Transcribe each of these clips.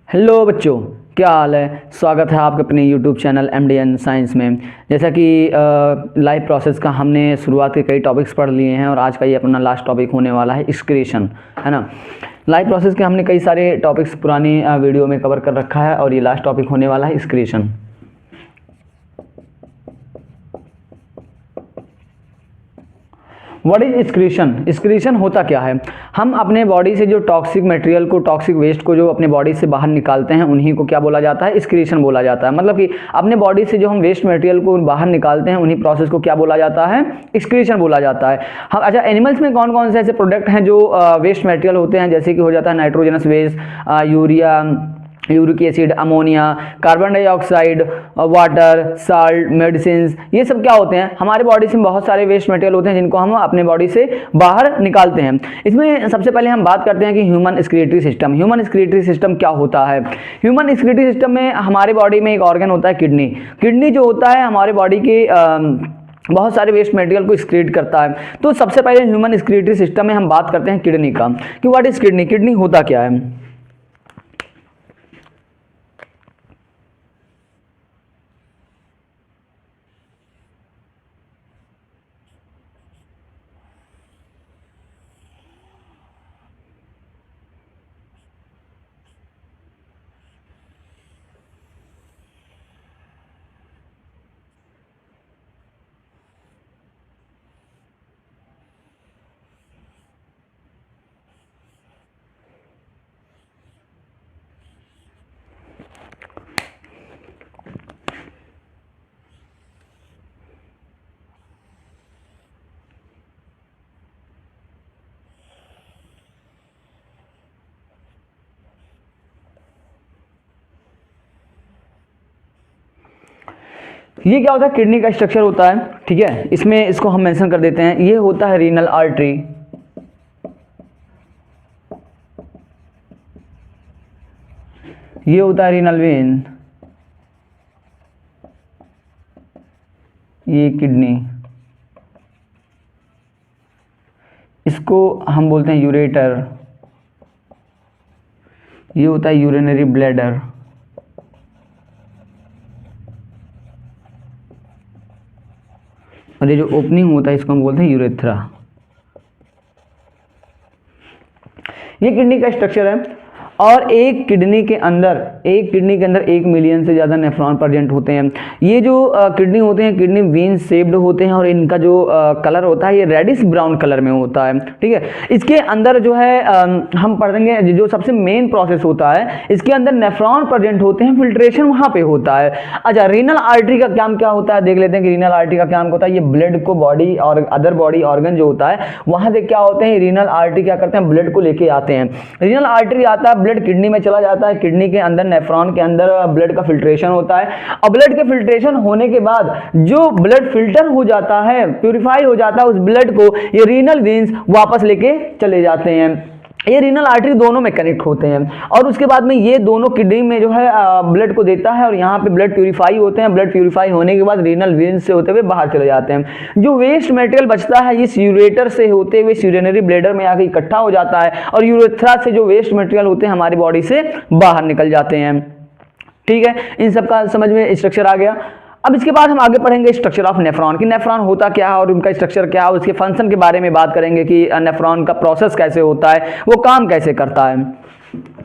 Hello बच्चों, क्या हाल है। स्वागत है आपके अपने यूट्यूब चैनल MDN साइंस में। जैसा कि लाइव प्रोसेस का हमने शुरुआत के कई टॉपिक्स पढ़ लिए हैं और आज का ये अपना लास्ट टॉपिक होने वाला है एक्सक्रीशन, है ना। लाइव प्रोसेस के हमने कई सारे टॉपिक्स पुरानी वीडियो में कवर कर रखा है और ये लास्ट टॉपिक होने वाला है excretion. What is excretion? Excretion होता क्या है? हम अपने बॉडी से जो टॉक्सिक मटेरियल को, टॉक्सिक वेस्ट को जो अपने बॉडी से बाहर निकालते हैं उन्हीं को क्या बोला जाता है? एक्सक्रीशन बोला जाता है। मतलब कि अपने बॉडी से जो हम वेस्ट मटेरियल को बाहर निकालते हैं उन्हीं प्रोसेस को क्या बोला जाता है? एक्सक्रीशन बोला जाता है। हम अच्छा, एनिमल्स में कौन कौन से ऐसे प्रोडक्ट हैं जो वेस्ट मटेरियल होते हैं, जैसे कि हो जाता है nitrogenous waste, urea, uric acid, ammonia, carbon dioxide, water, salt, medicine, ये सब क्या होते हैं? हमारे बॉडी से बहुत सारे वेस्ट मटेरियल होते हैं जिनको हम अपने बॉडी से बाहर निकालते हैं। इसमें सबसे पहले हम बात करते हैं कि human excretory system. Human excretory system क्या होता है? ह्यूमन एक्सक्रीटरी सिस्टम में हमारे बॉडी में एक ऑर्गन होता है किडनी। किडनी जो होता है हमारे बॉडी के बहुत सारे वेस्ट मटेरियल को एक्सक्रीट करता है। तो सबसे पहले ह्यूमन एक्सक्रीटरी सिस्टम में हम बात करते हैं किडनी का, कि व्हाट इज किडनी। किडनी होता क्या है? ये क्या होता है? किडनी का स्ट्रक्चर होता है, ठीक है। इसमें इसको हम मेंशन कर देते हैं। ये होता है रीनल आर्टरी, ये होता है रीनल वेन, ये किडनी, इसको हम बोलते हैं यूरेटर, ये होता है यूरिनरी ब्लैडर, और ये जो ओपनिंग होता है इसको हम बोलते हैं यूरेथ्रा। ये किडनी का स्ट्रक्चर है। और एक किडनी के अंदर 1 मिलियन से ज़्यादा नेफ्रॉन प्रेजेंट होते हैं। ये जो किडनी होते हैं, किडनी वेन शेप्ड होते हैं और इनका जो कलर होता है ये रेडिश ब्राउन कलर में होता है, ठीक है। इसके अंदर जो है हम पढ़ेंगे जो सबसे मेन प्रोसेस होता है, इसके अंदर नेफ्रॉन प्रेजेंट होते हैं, फिल्ट्रेशन वहाँ पे होता है। अच्छा, रीनल आर्टरी का काम क्या होता है? देख लेते हैं कि रीनल आर्टरी का काम होता है, ये ब्लड को बॉडी और अदर बॉडी ऑर्गन जो होता है वहाँ से क्या होते हैं, रीनल आर्टरी क्या करते हैं, ब्लड को लेके आते हैं। रीनल आर्टरी आता है, ब्लड किडनी में चला जाता है, किडनी के अंदर नेफ्रॉन के अंदर ब्लड का फिल्ट्रेशन होता है। और ब्लड के फिल्ट्रेशन होने के बाद जो ब्लड फिल्टर हो जाता है, प्यूरिफाई हो जाता है, उस ब्लड को ये रीनल वेन्स वापस लेके चले जाते हैं। ये रीनल आर्टरी दोनों में कनेक्ट होते हैं और उसके बाद में ये दोनों किडनी में जो है ब्लड को देता है और यहाँ पे ब्लड प्यूरिफाई होते हैं। ब्लड प्यूरिफाई होने के बाद रीनल वेन्स से होते हुए बाहर चले जाते हैं। जो वेस्ट मटेरियल बचता है इस यूरेटर से होते हुए यूरिनरी ब्लैडर में आके इकट्ठा हो जाता है और यूरेथ्रा से जो वेस्ट मटेरियल होते हैं हमारी बॉडी से बाहर निकल जाते हैं, ठीक है। इन सब का समझ में स्ट्रक्चर आ गया। अब इसके बाद हम आगे पढ़ेंगे स्ट्रक्चर ऑफ नेफ्रॉन, कि नेफ्रॉन होता क्या है और उनका स्ट्रक्चर क्या है, उसके फंक्शन के बारे में बात करेंगे कि नेफ्रॉन का प्रोसेस कैसे होता है, वो काम कैसे करता है।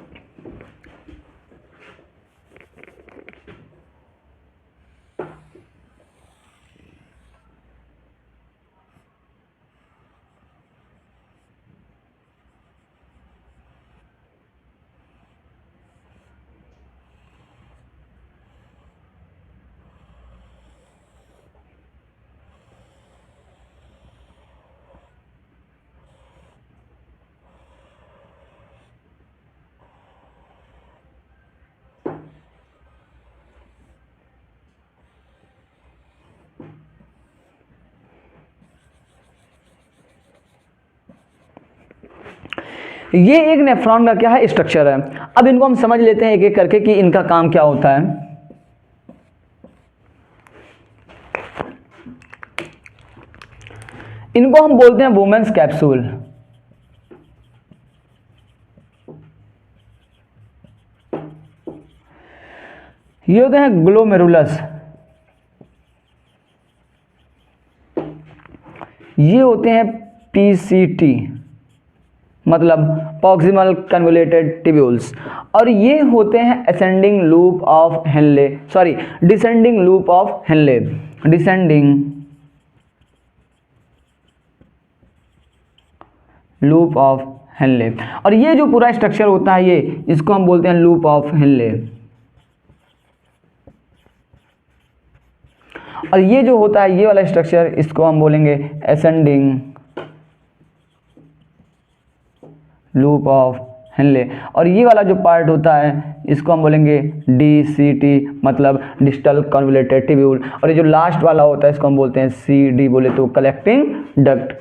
ये एक नेफ्रॉन का क्या है, स्ट्रक्चर है। अब इनको हम समझ लेते हैं एक एक करके कि इनका काम क्या होता है। इनको हम बोलते हैं वुमेन्स कैप्सूल। ये होते हैं ग्लोमेरुलस, ये होते हैं पीसीटी मतलब प्रॉक्सिमल कन्वोल्यूटेड ट्यूब्यूल्स, और ये होते हैं ascending loop of Henle, sorry descending loop of Henle, descending loop of Henle. और ये जो पूरा स्ट्रक्चर होता है ये, इसको हम बोलते हैं लूप ऑफ हेनले। और ये जो होता है ये वाला स्ट्रक्चर, इसको हम बोलेंगे असेंडिंग लूप ऑफ हेनले। और ये वाला जो पार्ट होता है इसको हम बोलेंगे DCT मतलब डिस्टल कन्वोल्यूटेड ट्यूब्यूल। और ये जो लास्ट वाला होता है इसको हम बोलते हैं CD, बोले तो कलेक्टिंग डक्ट।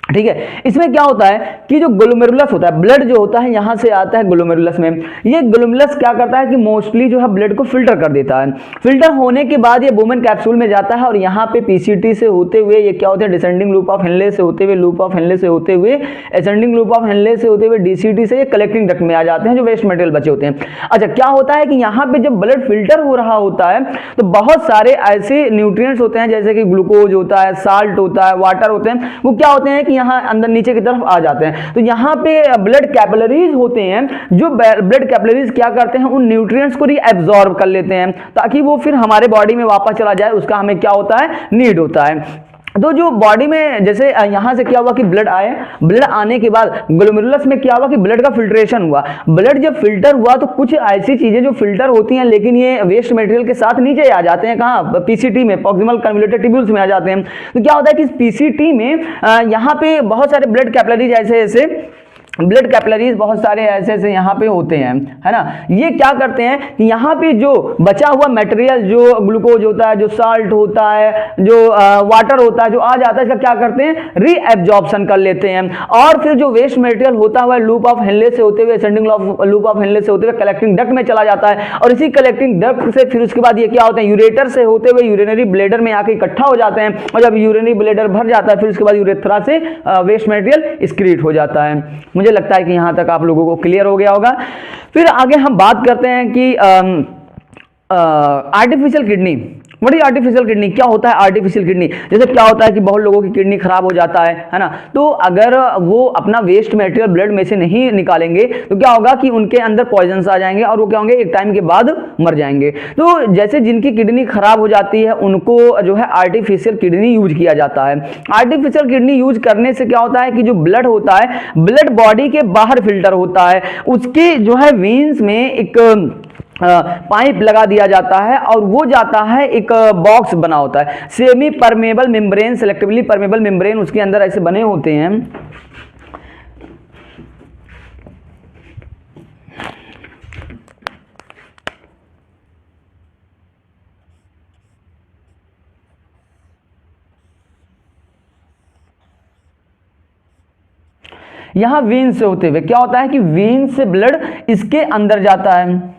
ठीक है, इसमें क्या होता है कि जो ग्लोमेरुलस होता है, ब्लड जो होता है यहां से आता है ग्लोमेरुलस में। ये ग्लोमेरुलस क्या करता है कि मोस्टली जो है ब्लड को फिल्टर कर देता है। फिल्टर होने के बाद ये वुमेन कैप्सूल में जाता है और यहाँ पे PCT से होते हुए ये क्या होते हैं, डिसेंडिंग लूप ऑफ हेनले से होते हुए, लूप ऑफ हेनले से होते हुए, असेंडिंग लूप ऑफ हेनले से होते हुए DCT से ये कलेक्टिंग डक्ट में आ जाते हैं जो वेस्ट मटेरियल बचे होते हैं। अच्छा, क्या होता है कि यहाँ पे जब ब्लड फिल्टर हो रहा होता है तो बहुत सारे ऐसे न्यूट्रिएंट्स होते हैं जैसे कि ग्लूकोज होता है, साल्ट होता है, वाटर होते हैं, वो क्या होते हैं कि यहाँ अंदर नीचे की तरफ आ जाते हैं। तो यहाँ पे ब्लड कैपिलरीज होते हैं, जो ब्लड कैपिलरीज क्या करते हैं, उन न्यूट्रिएंट्स को रीअब्सॉर्ब कर लेते हैं ताकि वो फिर हमारे बॉडी में वापस चला जाए, उसका हमें क्या होता है, नीड होता है। तो जो बॉडी में जैसे यहाँ से क्या हुआ कि ब्लड आए, ब्लड आने के बाद ग्लोमेरुलस में क्या हुआ कि ब्लड का फिल्ट्रेशन हुआ। ब्लड जब फिल्टर हुआ तो कुछ ऐसी चीजें जो फिल्टर होती हैं लेकिन ये वेस्ट मटेरियल के साथ नीचे आ जाते हैं, कहाँ, PCT में, प्रॉक्सिमल कन्वोल्यूटेड ट्यूब्यूल्स में आ जाते हैं। तो क्या होता है कि PCT में यहाँ पे बहुत सारे ब्लड कैपिलरीज ऐसे ऐसे ब्लड कैपिलरीज बहुत सारे ऐसे ऐसे यहाँ पे होते हैं, है ना। ये क्या करते हैं कि यहाँ पे जो बचा हुआ मटेरियल, जो ग्लूकोज होता है, जो साल्ट होता है, जो वाटर होता है, जो आ जाता है, इसका क्या करते हैं, रीएब्जॉर्प्शन कर लेते हैं। और फिर जो वेस्ट मटेरियल होता हुआ लूप ऑफ हेनले से होते हुए, असेंडिंग लूप ऑफ हेनले से होते हुए कलेक्टिंग डक्ट में चला जाता है। और इसी कलेक्टिंग डक्ट से फिर उसके बाद ये क्या होता है, यूरेटर से होते हुए यूरिनरी ब्लेडर में आके इकट्ठा हो जाते हैं। और जब यूरिनरी ब्लेडर भर जाता है फिर उसके बाद यूरेथ्रा से वेस्ट मटेरियल एक्सक्रीट हो जाता है। मुझे लगता है कि यहां तक आप लोगों को क्लियर हो गया होगा। फिर आगे हम बात करते हैं कि artificial kidney. What is artificial kidney, क्या होता है आर्टिफिशियल किडनी। जैसे क्या होता है कि बहुत लोगों की किडनी खराब हो जाता है ना, तो अगर वो अपना वेस्ट मटेरियल ब्लड में से नहीं निकालेंगे तो क्या होगा कि उनके अंदर पॉइजन्स आ जाएंगे और वो क्या होंगे, एक टाइम के बाद मर जाएंगे। तो जैसे जिनकी किडनी खराब हो जाती है उनको जो है आर्टिफिशियल किडनी यूज किया जाता है। आर्टिफिशियल किडनी यूज करने से क्या होता है कि जो ब्लड होता है, ब्लड बॉडी के बाहर फिल्टर होता है, उसके जो है वेन्स में एक पाइप लगा दिया जाता है और वो जाता है, एक बॉक्स बना होता है, semi permeable membrane, selectively permeable membrane उसके अंदर ऐसे बने होते हैं। यहां वेन से होते हुए क्या होता है कि वेन से ब्लड इसके अंदर जाता है।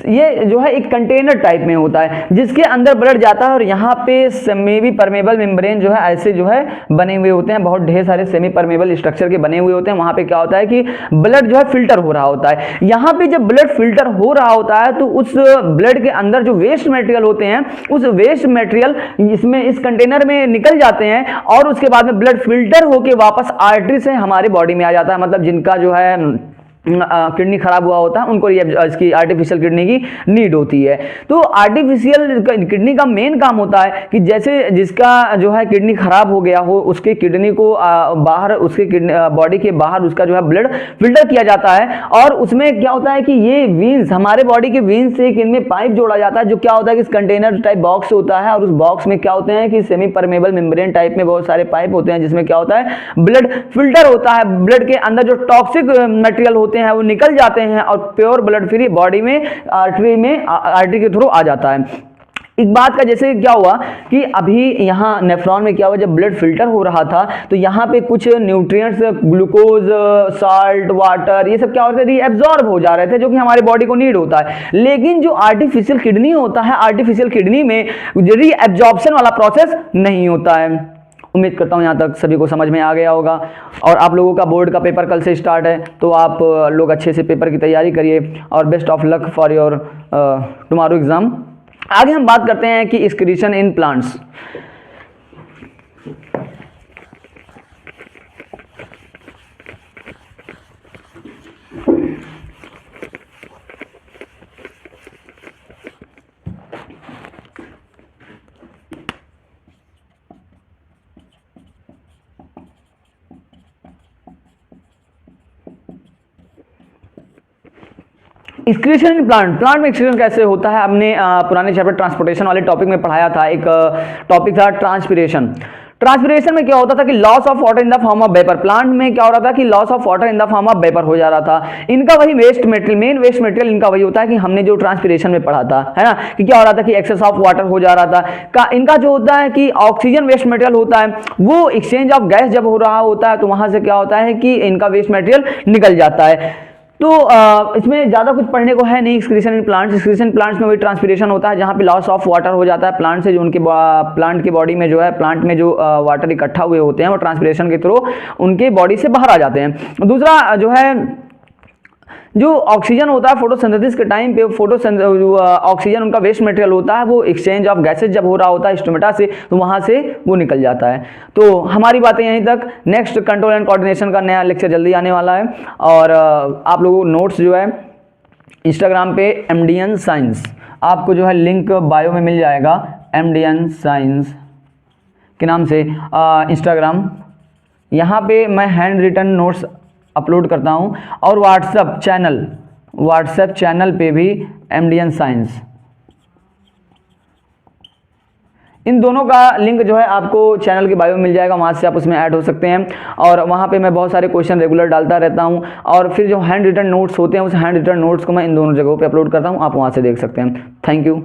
ये जो है एक कंटेनर टाइप में होता है जिसके अंदर ब्लड जाता है और यहाँ पे सेमी परमेबल मेम्ब्रेन जो है ऐसे जो है बने हुए होते हैं, बहुत ढेर सारे सेमी परमेबल स्ट्रक्चर के बने हुए होते हैं। वहां पे क्या होता है कि ब्लड जो है फिल्टर हो रहा होता है। यहाँ पे जब ब्लड फिल्टर हो रहा होता है तो उस ब्लड के अंदर जो वेस्ट मटेरियल होते हैं, उस वेस्ट मटेरियल इसमें इस कंटेनर में निकल जाते हैं और उसके बाद में ब्लड फिल्टर होकर वापस आर्टरी से हमारे बॉडी में आ जाता है। मतलब जिनका जो है किडनी खराब हुआ होता है उनको इसकी आर्टिफिशियल किडनी की नीड होती है। तो आर्टिफिशियल किडनी का मेन काम होता है कि जैसे जिसका जो है किडनी खराब हो गया हो, उसके किडनी को बाहर, उसके बॉडी के बाहर उसका जो है ब्लड फिल्टर किया जाता है। और उसमें क्या होता है कि ये वेन्स, हमारे बॉडी के वेन्स से इनमें पाइप जोड़ा जाता है, जो क्या होता है कि इस कंटेनर टाइप बॉक्स होता है और उस बॉक्स में क्या होते हैं कि सेमी परमेबल मेम्ब्रेन टाइप में बहुत सारे पाइप होते हैं जिसमें क्या होता है ब्लड फिल्टर होता है। ब्लड के अंदर जो टॉक्सिक मटेरियल होते हैं वो निकल जाते हैं और प्योर ब्लड फिर बॉडी में आर्टरी के थ्रू आ जाता है। एक बात का जैसे क्या हुआ कि अभी यहाँ नेफ्रॉन में क्या हुआ, जब ब्लड फिल्टर हो रहा था तो यहाँ पे कुछ न्यूट्रिएंट्स, ग्लूकोज, साल्ट, वाटर, ये सब क्या होते थे, एब्जॉर्ब हो जा रहे थे, जो कि हमारे बॉडी को नीड होता है। लेकिन जो आर्टिफिशियल किडनी होता है, आर्टिफिशियल किडनी में री एब्जॉर्प्शन वाला प्रोसेस नहीं होता है। उम्मीद करता हूँ यहाँ तक सभी को समझ में आ गया होगा। और आप लोगों का बोर्ड का पेपर कल से स्टार्ट है, तो आप लोग अच्छे से पेपर की तैयारी करिए और best of luck for your tomorrow exam. आगे हम बात करते हैं कि excretion in plants. Excretion in plant में एक्सक्रीशन कैसे होता है, हमने पुराने चैप्टर ट्रांसपोर्टेशन वाले टॉपिक में पढ़ाया था। एक टॉपिक था ट्रांसपिरेशन। ट्रांसपिरेशन में क्या होता था कि loss of water in the form of vapour. Plant में क्या हो रहा था कि loss of water in the form of vapour हो जा रहा था। इनका वही waste material, main waste material इनका वही होता है कि हमने जो ट्रांसपिरेशन में पढ़ा था, है ना, कि क्या हो रहा था कि एक्सेस ऑफ वाटर हो जा रहा था। इनका जो होता है कि ऑक्सीजन वेस्ट मटेरियल होता है, वो एक्सचेंज ऑफ गैस जब हो रहा होता है तो वहां से क्या होता है कि इनका वेस्ट मटेरियल निकल जाता है। तो इसमें ज़्यादा कुछ पढ़ने को है नहीं। Excretion in plants, excretion plants में वही ट्रांसपिरेशन होता है जहाँ पे लॉस ऑफ वाटर हो जाता है प्लांट से, जो उनके प्लांट की बॉडी में जो है, प्लांट में जो वाटर इकट्ठा हुए होते हैं वो ट्रांसपिरेशन के थ्रू उनके बॉडी से बाहर आ जाते हैं। दूसरा जो है, जो ऑक्सीजन होता है फोटोसिंथेसिस के टाइम पे, ऑक्सीजन उनका वेस्ट मटेरियल होता है, वो एक्सचेंज ऑफ गैसेज जब हो रहा होता है स्टोमेटा से, तो वहाँ से वो निकल जाता है। तो हमारी बातें यहीं तक। नेक्स्ट कंट्रोल एंड कोऑर्डिनेशन का नया लेक्चर जल्दी आने वाला है। और आप लोगों को नोट्स जो है इंस्टाग्राम पे MDN साइंस, आपको जो है लिंक बायो में मिल जाएगा, MDN साइंस के नाम से इंस्टाग्राम। यहाँ पे मैं हैंड रिटन नोट्स अपलोड करता हूँ, और व्हाट्सएप चैनल पे भी MDN साइंस। इन दोनों का लिंक जो है आपको चैनल के बायो में मिल जाएगा, वहाँ से आप उसमें ऐड हो सकते हैं। और वहाँ पे मैं बहुत सारे क्वेश्चन रेगुलर डालता रहता हूँ, और फिर जो हैंड रिटन नोट्स होते हैं उस हैंड रिटन नोट्स को मैं इन दोनों जगहों पे अपलोड करता हूँ, आप वहाँ से देख सकते हैं। Thank you.